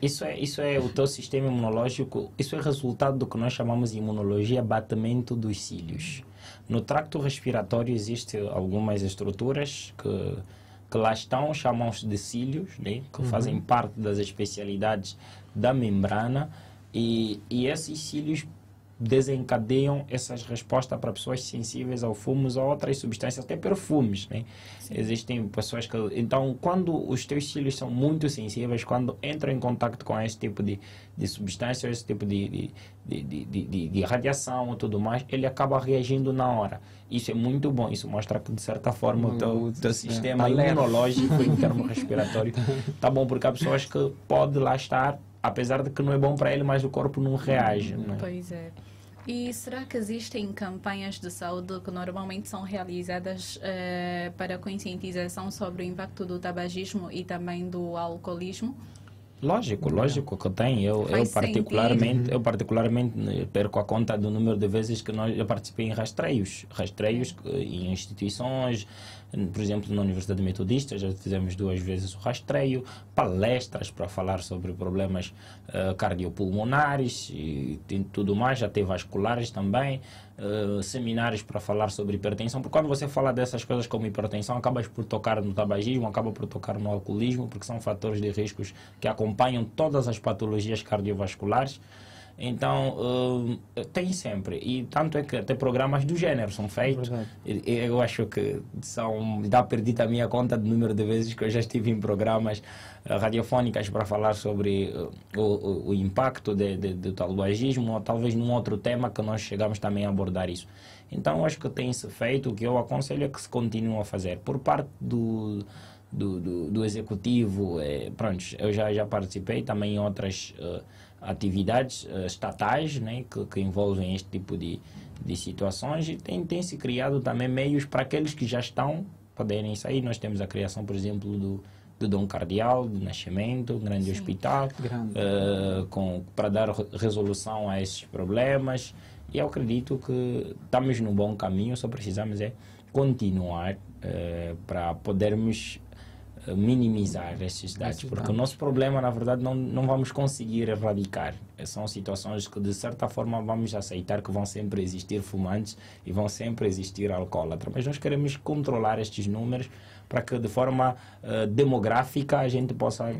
Isso é o teu sistema imunológico, isso é resultado do que nós chamamos de imunologia, abatimento dos cílios. No tracto respiratório existem algumas estruturas que lá estão, chamam-se de cílios, né, que fazem parte das especialidades da membrana, e esses cílios desencadeiam essas respostas para pessoas sensíveis ao fumo ou a outras substâncias, até perfumes, né? Existem pessoas que... Então, quando os teus cílios são muito sensíveis, quando entram em contato com esse tipo de substância, esse tipo de radiação e tudo mais, ele acaba reagindo na hora. Isso é muito bom, isso mostra que, de certa forma, o teu sistema imunológico em termos respiratórios está bom, porque há pessoas que podem lá estar, apesar de que não é bom para ele, mas o corpo não reage. Não é? Pois é. E será que existem campanhas de saúde que normalmente são realizadas para conscientização sobre o impacto do tabagismo e também do alcoolismo? Lógico que tem. Eu particularmente perco a conta do número de vezes que eu participei em rastreios em instituições. Por exemplo, na Universidade Metodista já fizemos 2 vezes o rastreio, palestras para falar sobre problemas cardiopulmonares e tudo mais, até vasculares também, seminários para falar sobre hipertensão, porque quando você fala dessas coisas como hipertensão, acabas por tocar no tabagismo, acaba por tocar no alcoolismo, porque são fatores de riscos que acompanham todas as patologias cardiovasculares. Então, tem sempre. E tanto é que até programas do género são feitos. Eu acho que já perdi a minha conta do número de vezes que eu já estive em programas radiofónicos para falar sobre o impacto do tabagismo, ou talvez num outro tema que nós chegamos também a abordar isso. Então, acho que tem-se feito. O que eu aconselho é que se continue a fazer. Por parte do executivo, pronto, eu já participei também em outras atividades estatais, né, que envolvem este tipo de situações, e tem-se criado também meios para aqueles que já estão poderem sair. Nós temos a criação, por exemplo, do Dom Cardeal de Nascimento, um grande hospital, para dar resolução a esses problemas, e eu acredito que estamos no bom caminho, só precisamos continuar para podermos minimizar esses dados, porque o nosso problema, na verdade, não vamos conseguir erradicar. São situações que, de certa forma, vamos aceitar que vão sempre existir fumantes e vão sempre existir alcoólatras, mas nós queremos controlar estes números para que, de forma demográfica, a gente possa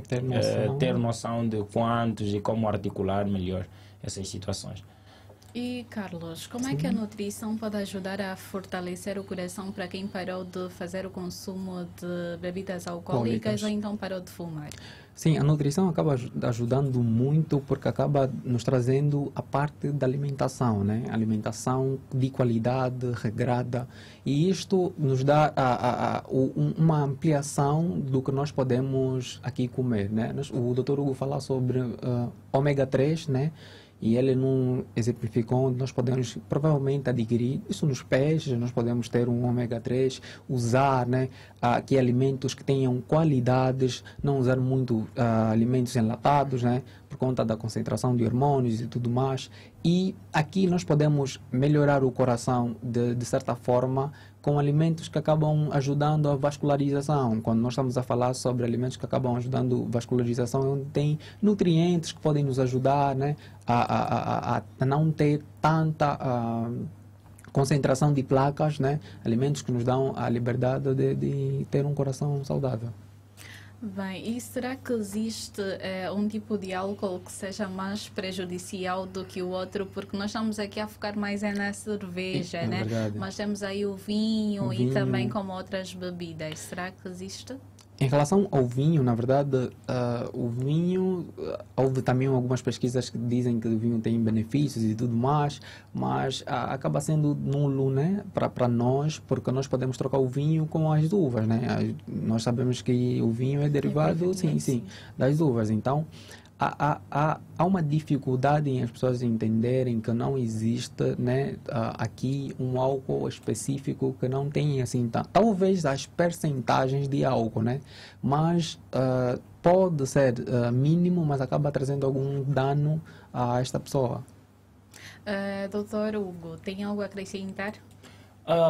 ter noção de quantos e como articular melhor essas situações. E, Carlos, como é que a nutrição pode ajudar a fortalecer o coração para quem parou de fazer o consumo de bebidas alcoólicas ou então parou de fumar? Sim, a nutrição acaba ajudando muito, porque acaba nos trazendo a parte da alimentação, né? Alimentação de qualidade, regrada, e isto nos dá uma ampliação do que nós podemos aqui comer, né? O Dr. Hugo fala sobre ômega 3, né? E ele não exemplificou onde nós podemos provavelmente adquirir isso nos peixes. Nós podemos ter um ômega 3, usar, né, aqui alimentos que tenham qualidades, não usar muito alimentos enlatados, né, por conta da concentração de hormônios e tudo mais. E aqui nós podemos melhorar o coração de certa forma com alimentos que acabam ajudando a vascularização. Quando nós estamos a falar sobre alimentos que acabam ajudando a vascularização, onde tem nutrientes que podem nos ajudar, né, a não ter tanta concentração de placas, né, alimentos que nos dão a liberdade de ter um coração saudável. Bem, e será que existe um tipo de álcool que seja mais prejudicial do que o outro? Porque nós estamos aqui a focar mais na cerveja, né? Verdade. Mas temos aí o vinho e também como outras bebidas. Será que existe? Em relação ao vinho, na verdade, o vinho, houve também algumas pesquisas que dizem que o vinho tem benefícios e tudo mais, mas acaba sendo nulo, né, para nós, porque nós podemos trocar o vinho com as uvas, né? Nós sabemos que o vinho é derivado, sim, das uvas. Então, há uma dificuldade em as pessoas entenderem que não existe, né, aqui um álcool específico que não tem assim, talvez as percentagens de álcool, né, mas pode ser mínimo, mas acaba trazendo algum dano a esta pessoa. Doutor Hugo, tem algo a acrescentar?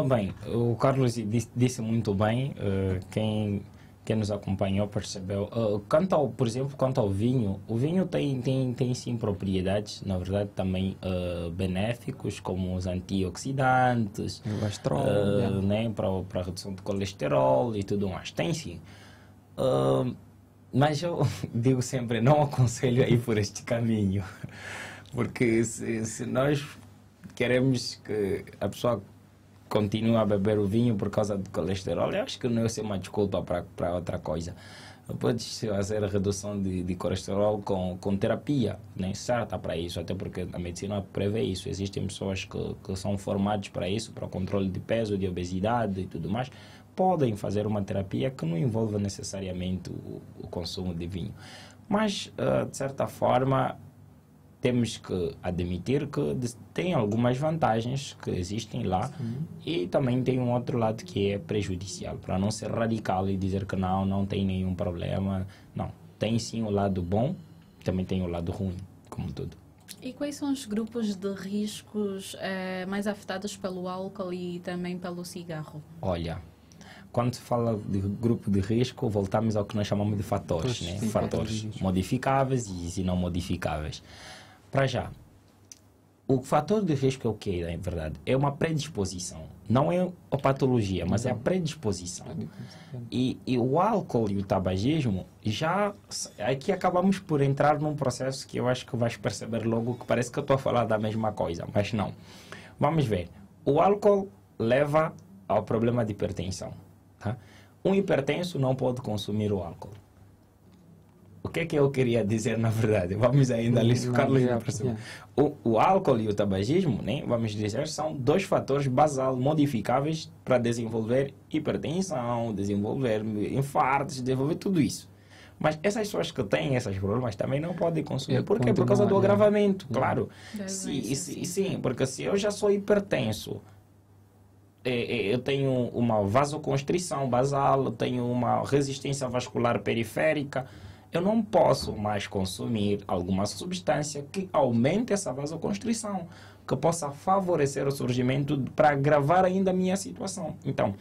Bem, o Carlos disse muito bem, quem nos acompanhou percebeu. Por exemplo, quanto ao vinho, o vinho tem sim propriedades, na verdade, também benéficos, como os antioxidantes, né, para a redução de colesterol e tudo mais. Tem sim. Mas eu digo sempre, não aconselho a ir por este caminho. Porque se nós queremos que a pessoa continua a beber o vinho por causa do colesterol, eu acho que não é uma desculpa para outra coisa. Pode fazer a redução de colesterol com terapia, nem certa para isso, até porque a medicina prevê isso. Existem pessoas que são formadas para isso, para o controle de peso, de obesidade e tudo mais, podem fazer uma terapia que não envolva necessariamente o consumo de vinho. Mas, de certa forma, temos que admitir que tem algumas vantagens que existem lá. Sim. E também tem um outro lado que é prejudicial, para não ser radical e dizer que não tem nenhum problema. Não, tem sim o lado bom, também tem o lado ruim, como tudo. E quais são os grupos de riscos mais afetados pelo álcool e também pelo cigarro? Olha, quando se fala de grupo de risco, voltamos ao que nós chamamos de fatores, né? Sim, fatores modificáveis e não modificáveis. Para já, o fator de risco é o que, na verdade? É uma predisposição. Não é a patologia, mas é a predisposição. E o álcool e o tabagismo, já aqui acabamos por entrar num processo que eu acho que vais perceber logo que parece que eu estou a falar da mesma coisa, mas não. Vamos ver. O álcool leva ao problema de hipertensão. Tá? Um hipertenso não pode consumir o álcool. O que é que eu queria dizer na verdade? Vamos ainda ali se o Carlos não percebeu. O álcool e o tabagismo, né, vamos dizer, são dois fatores basal modificáveis para desenvolver hipertensão, desenvolver infartos, desenvolver tudo isso. Mas essas pessoas que têm esses problemas também não podem consumir. Por quê? Por causa do agravamento, claro. Sim, porque se eu já sou hipertenso, eu tenho uma vasoconstrição basal, eu tenho uma resistência vascular periférica, eu não posso mais consumir alguma substância que aumente essa vasoconstrição, que possa favorecer o surgimento para agravar ainda a minha situação. Então,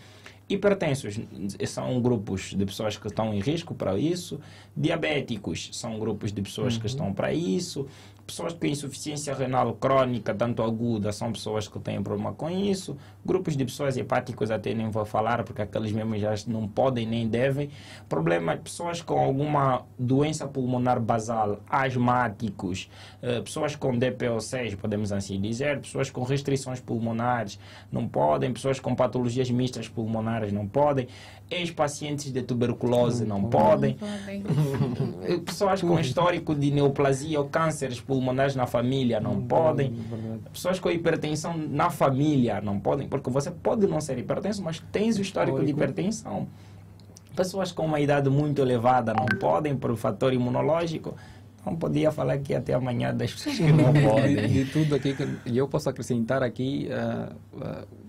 hipertensos são grupos de pessoas que estão em risco para isso, diabéticos são grupos de pessoas que estão para isso, pessoas que têm insuficiência renal crônica, tanto aguda, são pessoas que têm problema com isso, grupos de pessoas hepáticos até nem vou falar, porque aqueles mesmos já não podem nem devem, problemas de pessoas com alguma doença pulmonar basal, asmáticos, pessoas com DPO6, podemos assim dizer, pessoas com restrições pulmonares, não podem, pessoas com patologias mistas pulmonares, não podem, ex-pacientes de tuberculose, não podem, pessoas com histórico de neoplasia ou cânceres pulmonares na família não podem, pessoas com hipertensão na família não podem, porque você pode não ser hipertenso, mas tens o histórico de hipertensão. Pessoas com uma idade muito elevada não podem por fator imunológico. Não podia falar aqui até amanhã das pessoas que não podem. De tudo aqui que eu posso acrescentar aqui,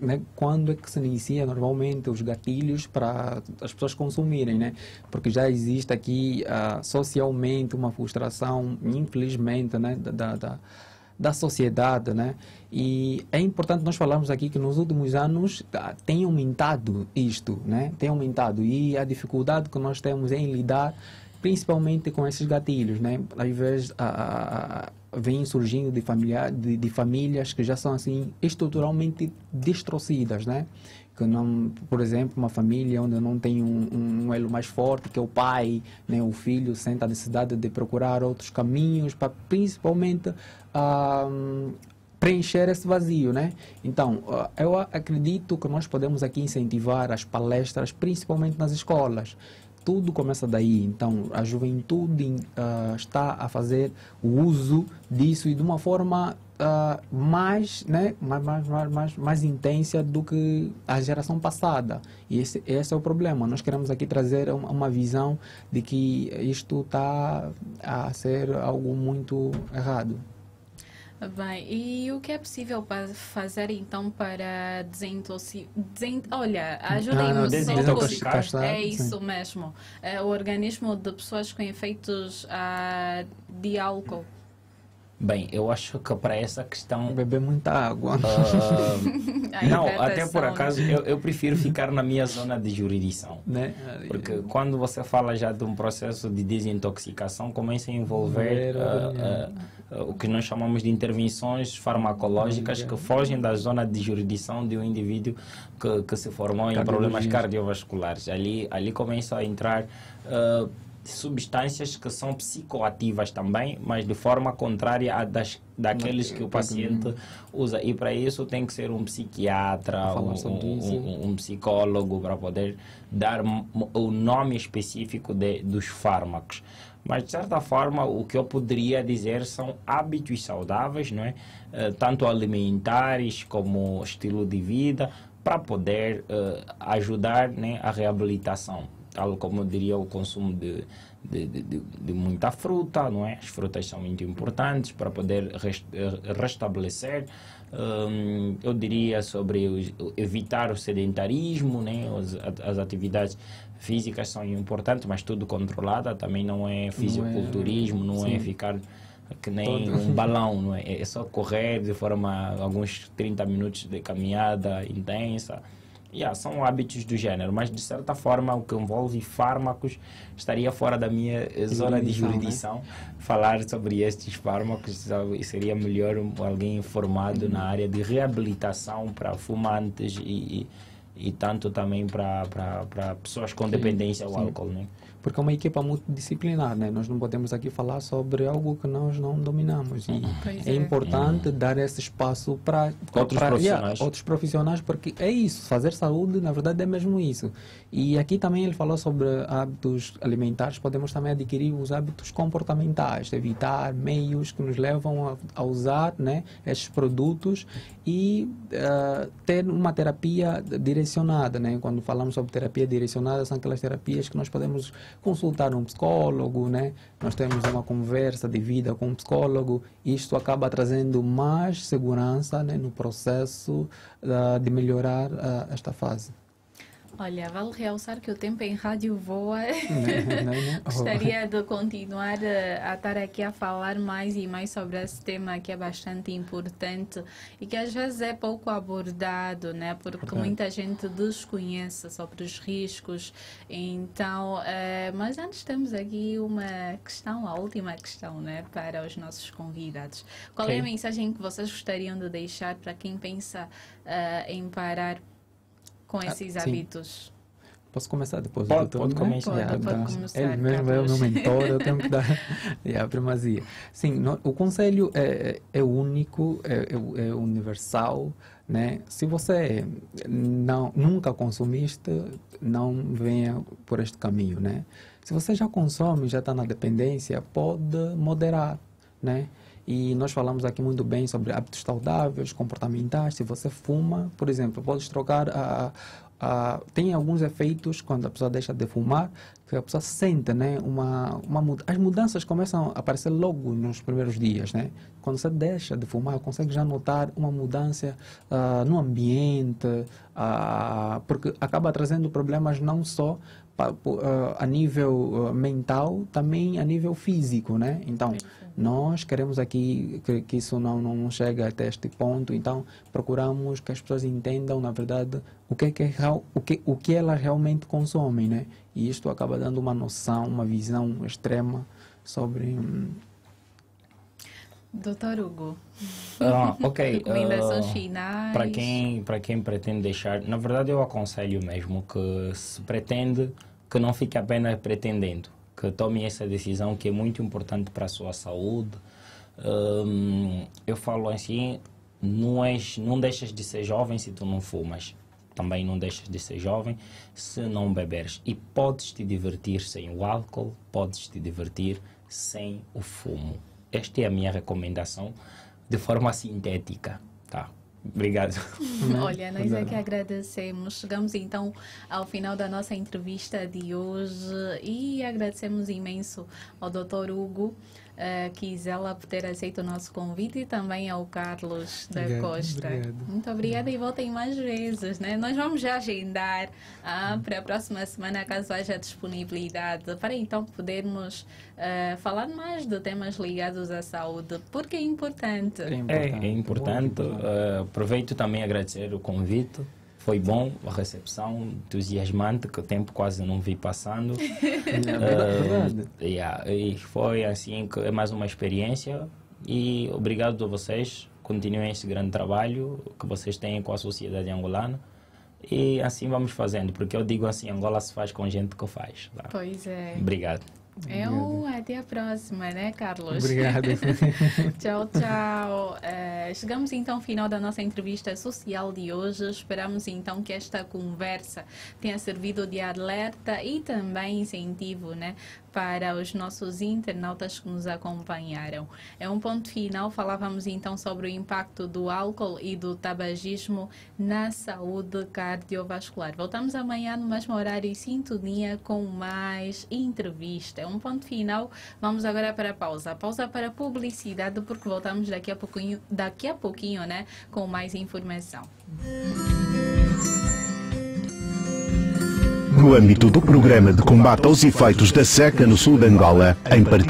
né, quando é que se inicia normalmente os gatilhos para as pessoas consumirem, né? Porque já existe aqui socialmente uma frustração, infelizmente, né, da sociedade, né? E é importante nós falarmos aqui que nos últimos anos tem aumentado isto, né? Tem aumentado, e a dificuldade que nós temos em lidar principalmente com esses gatilhos, né? Às vezes vem surgindo de famílias que já são assim estruturalmente destroçadas, né? Que não, por exemplo, uma família onde não tem um um elo mais forte, que é o pai, né? O filho sente a necessidade de procurar outros caminhos para principalmente preencher esse vazio, né? Então, eu acredito que nós podemos aqui incentivar as palestras, principalmente nas escolas. Tudo começa daí. Então, a juventude está a fazer o uso disso e de uma forma mais, né, mais intensa do que a geração passada. E esse é o problema. Nós queremos aqui trazer uma visão de que isto está a ser algo muito errado. Bem, e o que é possível para fazer então para desintoxicar? Olha, ajudem-me desintoxicar. É isso mesmo. O organismo de pessoas com efeitos de álcool. Bem, eu acho que para essa questão... Beber muita água. Não, até por acaso eu prefiro ficar na minha zona de jurisdição. Né? Porque quando você fala já de um processo de desintoxicação, começa a envolver o que nós chamamos de intervenções farmacológicas que fogem da zona de jurisdição de um indivíduo que se formou em problemas cardiovasculares. Ali começa a entrar... substâncias que são psicoativas também, mas de forma contrária daqueles que o paciente usa. E para isso tem que ser um psiquiatra, um psicólogo para poder dar o nome específico dos fármacos. Mas, de certa forma, o que eu poderia dizer são hábitos saudáveis, não é? Tanto alimentares como estilo de vida, para poder ajudar, né, a reabilitação. Tal como eu diria, o consumo de muita fruta, não é? As frutas são muito importantes para poder restabelecer. Eu diria sobre evitar o sedentarismo, né? As atividades físicas são importantes, mas tudo controlada, também não é fisiculturismo, não é ficar que nem um balão, não é? É só correr de forma, alguns 30 minutos de caminhada intensa. São hábitos do gênero, mas de certa forma o que envolve fármacos estaria fora da minha zona de jurisdição. Né? Falar sobre estes fármacos seria melhor alguém informado na área de reabilitação para fumantes e tanto também para pessoas com dependência ao álcool. Né? Porque é uma equipa multidisciplinar, né? Nós não podemos aqui falar sobre algo que nós não dominamos. E é importante dar esse espaço para outros profissionais, porque é isso, fazer saúde, na verdade, é mesmo isso. E aqui também ele falou sobre hábitos alimentares, podemos também adquirir os hábitos comportamentais, evitar meios que nos levam a usar, né, esses produtos e ter uma terapia direcionada, né? Quando falamos sobre terapia direcionada, são aquelas terapias que nós podemos consultar um psicólogo, né? Nós temos uma conversa de vida com um psicólogo, e isto acaba trazendo mais segurança, né, no processo de melhorar esta fase. Olha, vale realçar que o tempo em rádio voa. Gostaria de continuar a estar aqui a falar mais e mais sobre esse tema que é bastante importante e que às vezes é pouco abordado, né? Porque muita gente desconhece sobre os riscos. Então, mas antes temos aqui uma questão, a última questão, né, para os nossos convidados. Qual é a mensagem que vocês gostariam de deixar para quem pensa em parar com esses hábitos? Posso começar depois? Pode começar. Ele mesmo é o meu mentor, eu tenho que dar a primazia. Sim, o conselho é único, é universal, né? Se você nunca consumiste, não venha por este caminho, né? Se você já consome, já está na dependência, pode moderar, né? E nós falamos aqui muito bem sobre hábitos saudáveis, comportamentais. Se você fuma, por exemplo, pode trocar tem alguns efeitos quando a pessoa deixa de fumar, que a pessoa sente, né, as mudanças começam a aparecer logo nos primeiros dias, né? Quando você deixa de fumar, consegue já notar uma mudança no ambiente, porque acaba trazendo problemas não só a nível mental, também a nível físico, né? Então, nós queremos aqui que isso não chegue até este ponto, então procuramos que as pessoas entendam, na verdade, o que elas realmente consomem, né? E isto acaba dando uma noção, uma visão extrema sobre... Doutor Hugo, ok. Recomendações finais. Para quem pretende deixar, na verdade eu aconselho mesmo que se pretende que não fique apenas pretendendo, que tome essa decisão que é muito importante para a sua saúde. Eu falo assim, não deixas de ser jovem se tu não fumas. Também não deixas de ser jovem se não beberes. E podes te divertir sem o álcool, podes te divertir sem o fumo. Esta é a minha recomendação de forma sintética. Tá? Obrigado. Olha, nós é que agradecemos. Chegamos então ao final da nossa entrevista de hoje e agradecemos imenso ao Dr. Hugo Quisela por ter aceito o nosso convite e também ao Carlos da Costa. Obrigado. Muito obrigada e voltem mais vezes, né? Nós vamos já agendar para a próxima semana, caso haja disponibilidade, para então podermos falar mais de temas ligados à saúde, porque é importante. É importante. Aproveito também a agradecer o convite. Foi bom a recepção, entusiasmante, que o tempo quase não vi passando. E foi assim, que é mais uma experiência. E obrigado a vocês. Continuem esse grande trabalho que vocês têm com a sociedade angolana. E assim vamos fazendo, porque eu digo assim, Angola se faz com gente que faz. Tá? Pois é. Obrigado. Até a próxima, né, Carlos? Obrigado. Tchau, tchau. Chegamos então ao final da nossa entrevista social de hoje. Esperamos então que esta conversa tenha servido de alerta e também incentivo, né, para os nossos internautas que nos acompanharam. É um ponto final. Falávamos então sobre o impacto do álcool e do tabagismo na saúde cardiovascular. Voltamos amanhã no mesmo horário e sintonia com mais entrevista. É um ponto final. Vamos agora para a pausa. Pausa para publicidade, porque voltamos daqui a pouquinho, né, com mais informação. No âmbito do programa de combate aos efeitos da seca no sul de Angola, em particular,